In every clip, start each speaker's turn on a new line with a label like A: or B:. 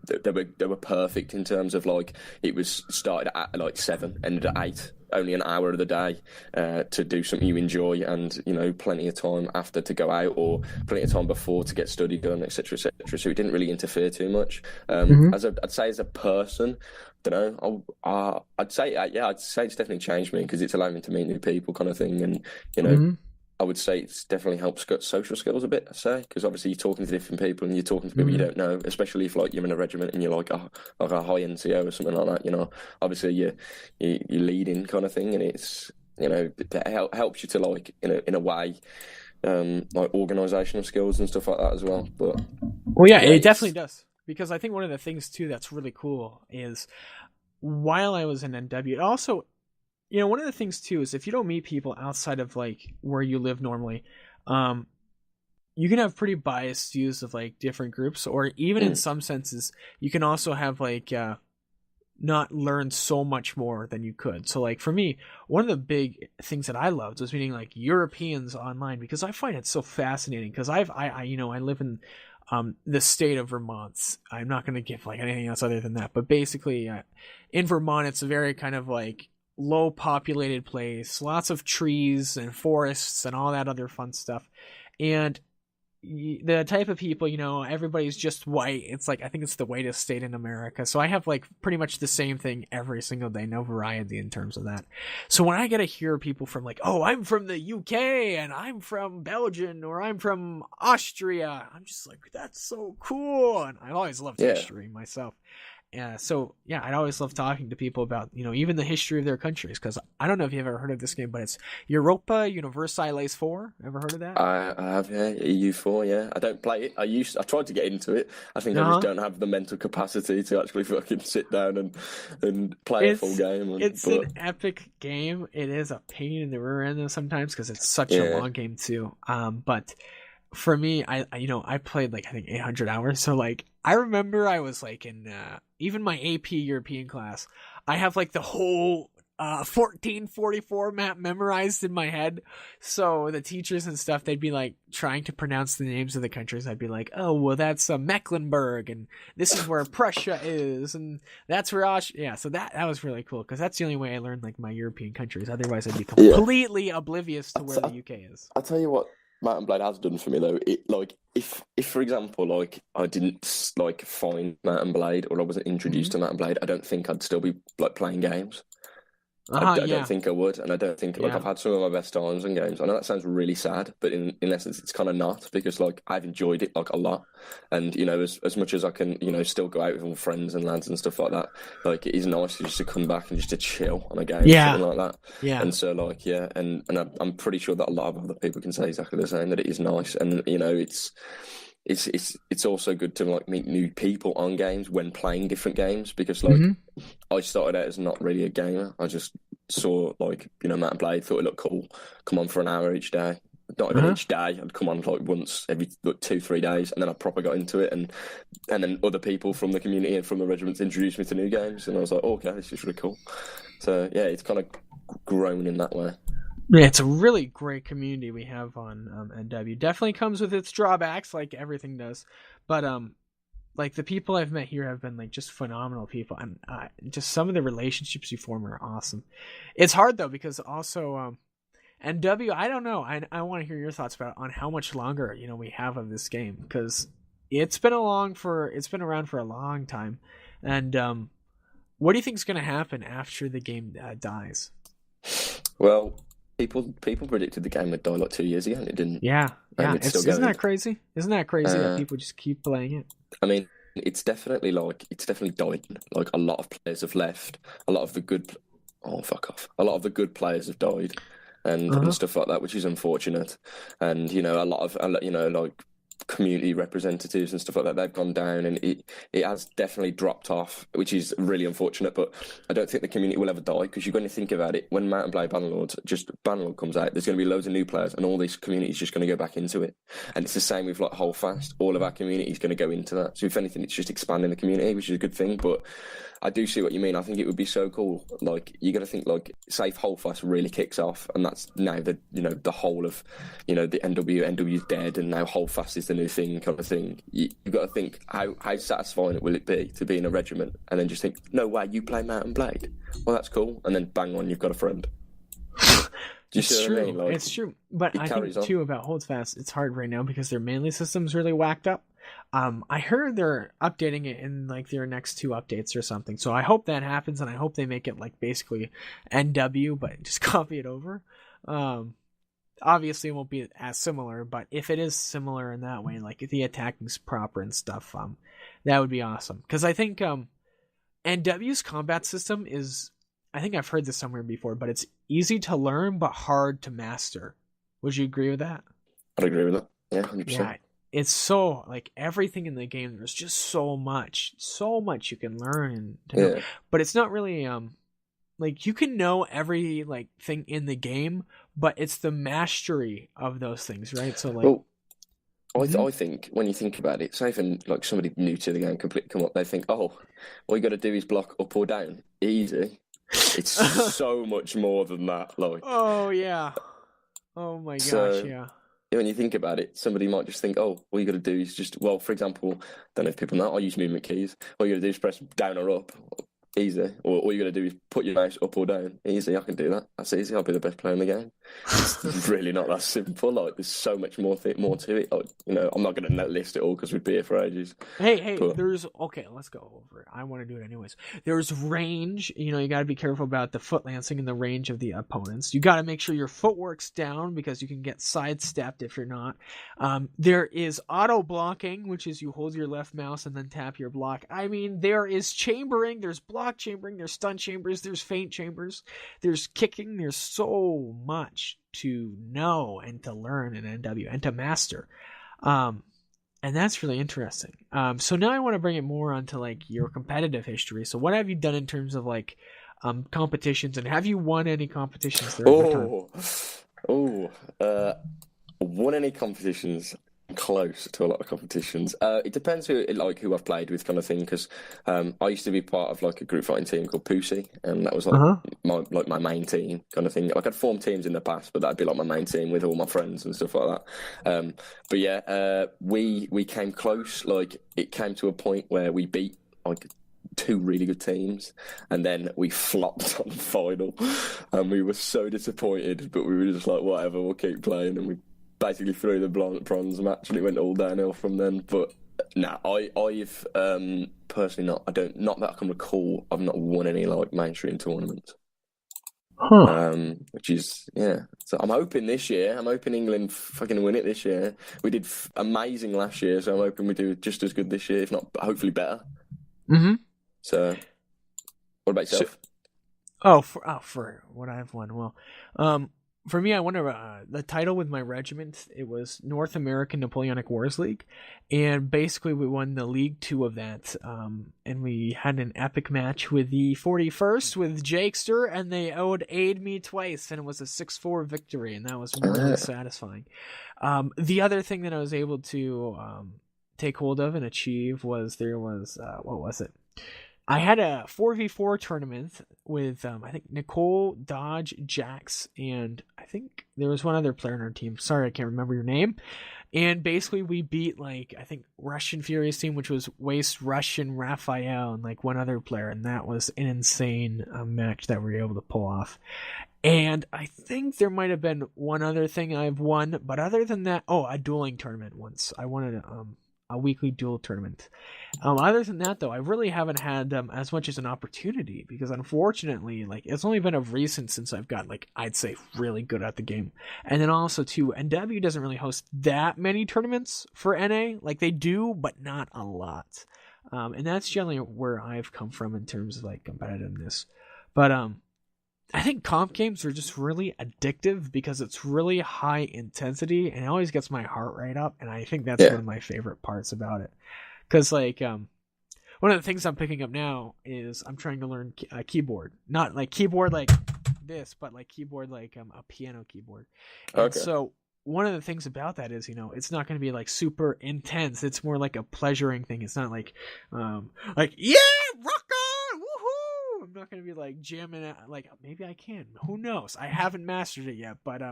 A: they were perfect in terms of like it was started at like 7, ended at 8. Only an hour of the day to do something you enjoy, and plenty of time after to go out, or plenty of time before to get study done, etc., etc. So it didn't really interfere too much. I'd say as a person, don't know. I'd say I'd say it's definitely changed me because it's allowed me to meet new people, kind of thing, and I would say it's definitely helped social skills a bit, I say, because obviously you're talking to different people and you're talking to people you don't know, especially if like you're in a regiment and you're like a high NCO or something like that. Obviously you're leading kind of thing, and it's that helps you to like in a way like organisational skills and stuff like that as well. But
B: it definitely does, because I think one of the things too that's really cool is while I was in NW, it also. One of the things too is if you don't meet people outside of like where you live normally, you can have pretty biased views of like different groups, or even in some senses, you can also have like not learned so much more than you could. So like for me, one of the big things that I loved was meeting like Europeans online, because I find it so fascinating, because I live in the state of Vermont. I'm not going to give like anything else other than that, but basically in Vermont, it's a very kind of like low populated place, lots of trees and forests and all that other fun stuff. And the type of people, everybody's just white. It's like, I think it's the whitest state in America. So I have like pretty much the same thing every single day, no variety in terms of that. So when I get to hear people from like, oh, I'm from the UK and I'm from Belgium or I'm from Austria, I'm just like, that's so cool. And I always loved history myself. I'd always love talking to people about, even the history of their countries, because I don't know if you've ever heard of this game, but it's Europa Universalis 4. Ever heard of that?
A: I have, yeah. EU4, yeah. I don't play it. I tried to get into it. I think I just don't have the mental capacity to actually fucking sit down and play a full game.
B: It's an epic game. It is a pain in the rear end though sometimes, because it's such a long game too. But for me, I played like I think 800 hours. So like I remember I was like in even my AP European class, I have like the whole 1444 map memorized in my head. So the teachers and stuff, they'd be like trying to pronounce the names of the countries. I'd be like, oh, well, that's Mecklenburg, and this is where Prussia is, and that's where Austria. Yeah, so that was really cool, because that's the only way I learned like my European countries. Otherwise, I'd be completely oblivious to where the UK is.
A: I'll tell you what Mount and Blade has done for me though. It like if for example like I didn't like find Mount and Blade, or I wasn't introduced to Mount and Blade, I don't think I'd still be like playing games. I don't think I would, and I don't think like I've had some of my best times in games. I know that sounds really sad, but in essence, it's kind of not, because like I've enjoyed it like a lot, and as much as I can, still go out with all friends and lads and stuff like that. Like it is nice just to come back and just to chill on a game, something like that. Yeah, and so like and I'm pretty sure that a lot of other people can say exactly the same, that it is nice, and it's also good to like meet new people on games when playing different games, because like I started out as not really a gamer. I just saw like Mount and Blade, thought it looked cool, come on for an hour each day. Not even each day, I'd come on like once every 2-3 days, and then I proper got into it, and then other people from the community and from the regiments introduced me to new games, and I was like, okay, this is really cool. So yeah, it's kind of grown in that way.
B: Yeah, it's a really great community we have on NW. Definitely comes with its drawbacks, like everything does. But like the people I've met here have been like just phenomenal people, and just some of the relationships you form are awesome. It's hard though, because also NW, I don't know. I want to hear your thoughts about on how much longer we have of this game, because it's been around for a long time. And what do you think is going to happen after the game dies?
A: Well, People predicted the game would die like 2 years ago, and it didn't.
B: Yeah. Isn't that crazy? Isn't that crazy that people just keep playing it?
A: I mean, it's definitely died. Like a lot of players have left. A lot of the good players have died, and stuff like that, which is unfortunate. And a lot of like community representatives and stuff like that, they've gone down, and it has definitely dropped off, which is really unfortunate. But I don't think the community will ever die, because you're going to think about it, when Mount and Blade Bannerlord comes out, there's going to be loads of new players, and all these communities just going to go back into it. And it's the same with like Holdfast. All of our community is going to go into that. So if anything, it's just expanding the community, which is a good thing. But I do see what you mean. I think it would be so cool. Like, you got to think, like, say if Holdfast really kicks off, and that's now the whole of the NW's dead, and now Holdfast is is the new thing kind of thing. You've got to think how satisfying will it be to be in a regiment, and then just think, no way, you play Mountain Blade? Well, that's cool. And then bang on, you've got a friend. Do you see what I mean? Like,
B: it's true. But I think too about Holdfast, it's hard right now because their melee system's really whacked up. I heard they're updating it in like their next 2 updates or something. So I hope that happens, and I hope they make it like basically NW, but just copy it over. Obviously it won't be as similar, but if it is similar in that way, like if the attacking's proper and stuff, that would be awesome. Because I think NW's combat system is, I think I've heard this somewhere before, but it's easy to learn but hard to master. Would you agree with that?
A: I'd agree with that. Yeah, 100%.
B: Yeah, it's so, like, everything in the game, there's just so much you can learn and to know. But it's not really like, you can know every like thing in the game, but it's the mastery of those things, right? So like,
A: I think when you think about it, say if like somebody new to the game completely come up, they think, oh, all you got to do is block up or down, easy. It's so much more than that. Like,
B: oh yeah, oh my gosh, yeah.
A: When you think about it, somebody might just think, oh, all you got to do is just, well, for example, don't know if people know, I use movement keys. All you got to do is press down or up, easy. Or all you got to do is put your mouse up or down, easy. I can do that. That's easy. I'll be the best player in the game. It's really not that simple. Like, there's so much more to it. Like, you know, I'm not going to list it all because we'd be here for ages.
B: Hey, okay, let's go over it. I want to do it anyways. There's range. You know, you got to be careful about the foot lancing and the range of the opponents. You got to make sure your footwork's down because you can get sidestepped if you're not. There is auto blocking, which is you hold your left mouse and then tap your block. I mean, there is chambering. There's block chambering. There's stun chambers. There's feint chambers. There's kicking. There's so much to know and to learn in NW and to master. And that's really interesting. So now I want to bring it more onto like your competitive history. So what have you done in terms of like competitions, and have you won any competitions there?
A: Won any competitions? Close to a lot of competitions. It depends who I've played with, kind of thing. Because I used to be part of like a group fighting team called Pussy, and that was like my main team, kind of thing. Like, I'd formed teams in the past, but that'd be like my main team with all my friends and stuff like that. But yeah, we came close. Like, it came to a point where we beat like 2 really good teams, and then we flopped on the final, and we were so disappointed. But we were just like, whatever, we'll keep playing, and we basically threw the bronze match, and it went all downhill from then. But no, I've personally not that I can recall, I've not won any like mainstream tournaments. Which is, yeah. So I'm hoping this year, England fucking win it this year. We did amazing last year, so I'm hoping we do just as good this year, if not hopefully better. So, what about yourself?
B: For what I've won, well, for me, I won the title with my regiment. It was North American Napoleonic Wars League, and basically we won the League 2 of that. And we had an epic match with the 41st with Jakester, and they aid me twice, and it was a 6-4 victory, and that was really satisfying. The other thing that I was able to take hold of and achieve was what was it? I had a 4v4 tournament with, I think, Nicole, Dodge, Jax, and I think there was one other player on our team. Sorry, I can't remember your name. And basically we beat, like, I think Russian Furious team, which was Waste, Russian, Raphael, and, like, one other player. And that was an insane match that we were able to pull off. And I think there might have been one other thing I've won. But other than that, a dueling tournament once. I won a weekly duel tournament. Other than that, though, I really haven't had as much as an opportunity, because unfortunately, like, it's only been of recent since I've got, like, I'd say really good at the game. And then also too, NW doesn't really host that many tournaments for NA. Like, they do, but not a lot. And that's generally where I've come from in terms of like competitiveness. But I think comp games are just really addictive because it's really high intensity and it always gets my heart rate up. And I think that's one of my favorite parts about it. Because, like, one of the things I'm picking up now is I'm trying to learn keyboard. Not like keyboard like this, but like keyboard like a piano keyboard. And so one of the things about that is, you know, it's not going to be like super intense. It's more like a pleasuring thing. It's not like, yeah, rock on, woohoo! I'm not going to be like jamming out. Like, maybe I can. Who knows? I haven't mastered it yet, but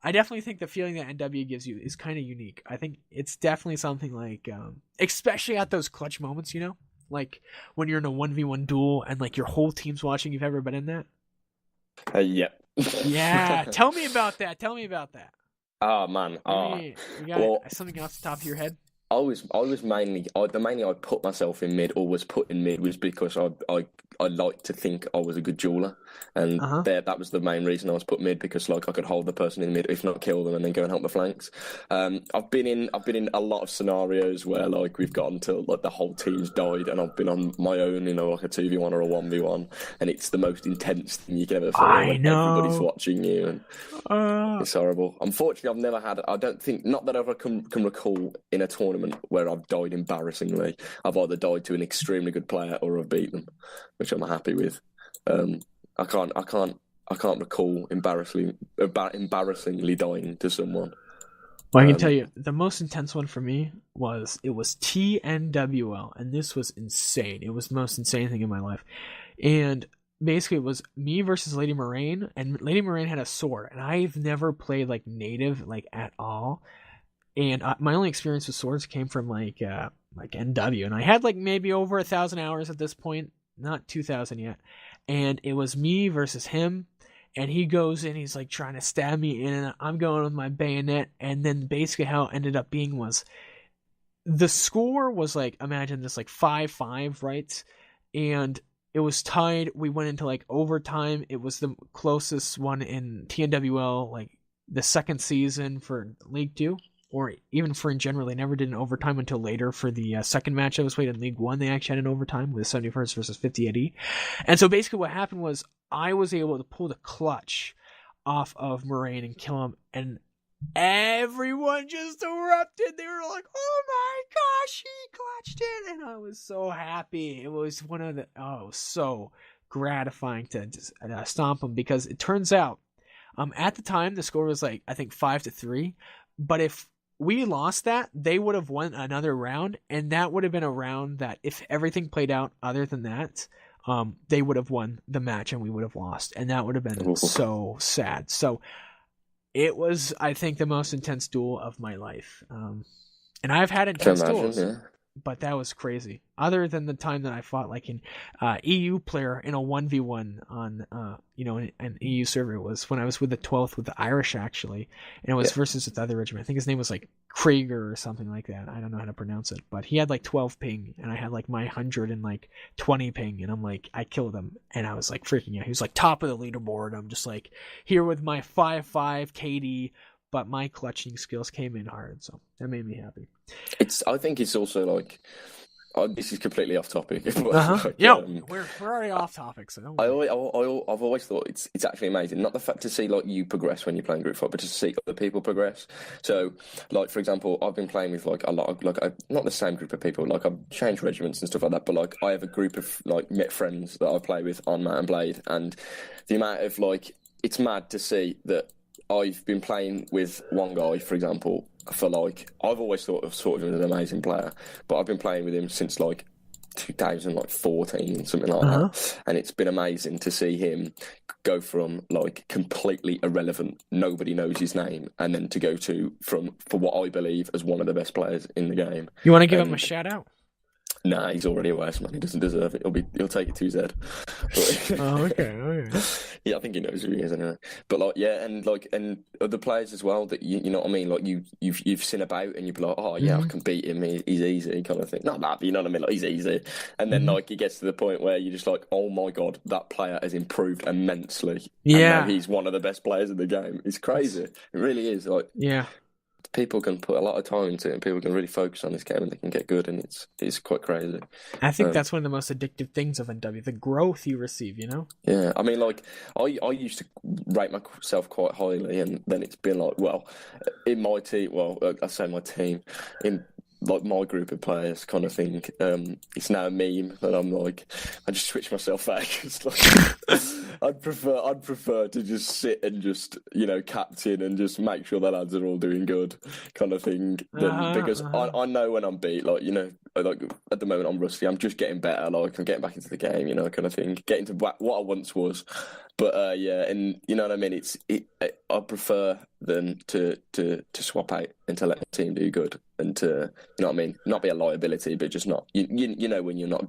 B: I definitely think the feeling that NW gives you is kind of unique. I think it's definitely something like, especially at those clutch moments, you know, like when you're in a 1v1 duel and like your whole team's watching. You've ever been in that?
A: Yeah.
B: Yeah. Tell me about that. Tell me about that.
A: Oh man.
B: You got something off the top of your head?
A: I was mainly I put myself in mid or was put in mid was because I like to think I was a good jeweler, and that was the main reason I was put mid, because like I could hold the person in mid, if not kill them, and then go and help the flanks. I've been in a lot of scenarios where like we've gotten to like the whole team's died, and I've been on my own, you know, like a 2v1 or a 1v1, and it's the most intense thing you can ever feel.
B: I know.
A: Everybody's watching you, and it's horrible. Unfortunately, I've never had. I don't think, not that I ever can recall in a tournament where I've died embarrassingly. I've either died to an extremely good player or I've beaten them, which I'm happy with. I can't recall embarrassingly dying to someone.
B: Well, I can tell you, the most intense one for me was TNWL, and this was insane. It was the most insane thing in my life. And basically it was me versus Lady Moraine, and Lady Moraine had a sword, and I've never played like native like at all. And my only experience with swords came from like NW, and I had like maybe over 1,000 hours at this point, not 2,000 yet. And it was me versus him, and he goes in, he's like trying to stab me in, and I'm going with my bayonet. And then basically how it ended up being was the score was like, imagine this, like 5-5, right? And it was tied. We went into like overtime. It was the closest one in TNWL, like the second season for League 2. Or even for in general, they never did an overtime until later for the second match that was played in League 1. They actually had an overtime with 71st versus 50 AD. And so basically what happened was I was able to pull the clutch off of Moraine and kill him, and everyone just erupted. They were like, oh my gosh, he clutched it. And I was so happy. It was it was so gratifying to just, stomp him, because it turns out at the time the score was like, I think 5-3. But if we lost that, they would have won another round, and that would have been a round that, if everything played out other than that, they would have won the match and we would have lost, and that would have been so sad. So it was, I think, the most intense duel of my life. And I've had intense duels, but that was crazy. Other than the time that I fought like an EU player in a 1v1 on an EU server. It was when I was with the 12th with the Irish, actually, and it was versus the other regiment. I think his name was like Krieger or something like that. I don't know how to pronounce it, but he had like 12 ping and I had like my 120 ping, and I'm like, I killed him, and I was like freaking out. He was like top of the leaderboard. I'm just like here with my 5-5 KD, but my clutching skills came in hard, so that made me happy.
A: I think it's also like, this is completely off topic. But
B: we're already off topic, so don't worry.
A: I've always thought it's actually amazing. Not the fact to see like you progress when you're playing group fight, but to see other people progress. So, like for example, I've been playing with like a lot of not the same group of people. Like I've changed regiments and stuff like that, but like I have a group of like met friends that I play with on Mount and Blade, and the amount of like, it's mad to see that I've been playing with one guy, for example, for like, I've always thought of sort of him as an amazing player, but I've been playing with him since like 2014, something like that. And it's been amazing to see him go from like completely irrelevant, nobody knows his name, and then to go to for what I believe as one of the best players in the game.
B: You want to give him a shout out?
A: Nah, he's already a worse man. He doesn't deserve it. He'll take it to Z. But,
B: okay.
A: Yeah, I think he knows who he is anyway. But like, yeah, and other players as well that you know what I mean. Like you've seen about, and you'd be like, oh yeah, I can beat him. He's easy, kind of thing. Not that, but you know what I mean. Like he's easy, and then like he gets to the point where you're just like, oh my god, that player has improved immensely.
B: Yeah,
A: and he's one of the best players in the game. It's crazy. It really is. Like people can put a lot of time into it, and people can really focus on this game, and they can get good, and it's quite crazy.
B: I think that's one of the most addictive things of NW, the growth you receive, you know?
A: Yeah, I mean, like, I used to rate myself quite highly, and then it's been like, well, in my team, I say my team, in like my group of players kind of thing. It's now a meme that I'm like, I just switch myself out. It's like, I'd prefer to just sit and just captain and just make sure the lads are all doing good, kind of thing. Because I know when I'm beat, like like at the moment I'm rusty. I'm just getting better. Like I'm getting back into the game, kind of thing. Getting to what I once was. But yeah, and you know what I mean. I prefer than to swap out and to let the team do good and to, you know what I mean, not be a liability, but just not, when you're not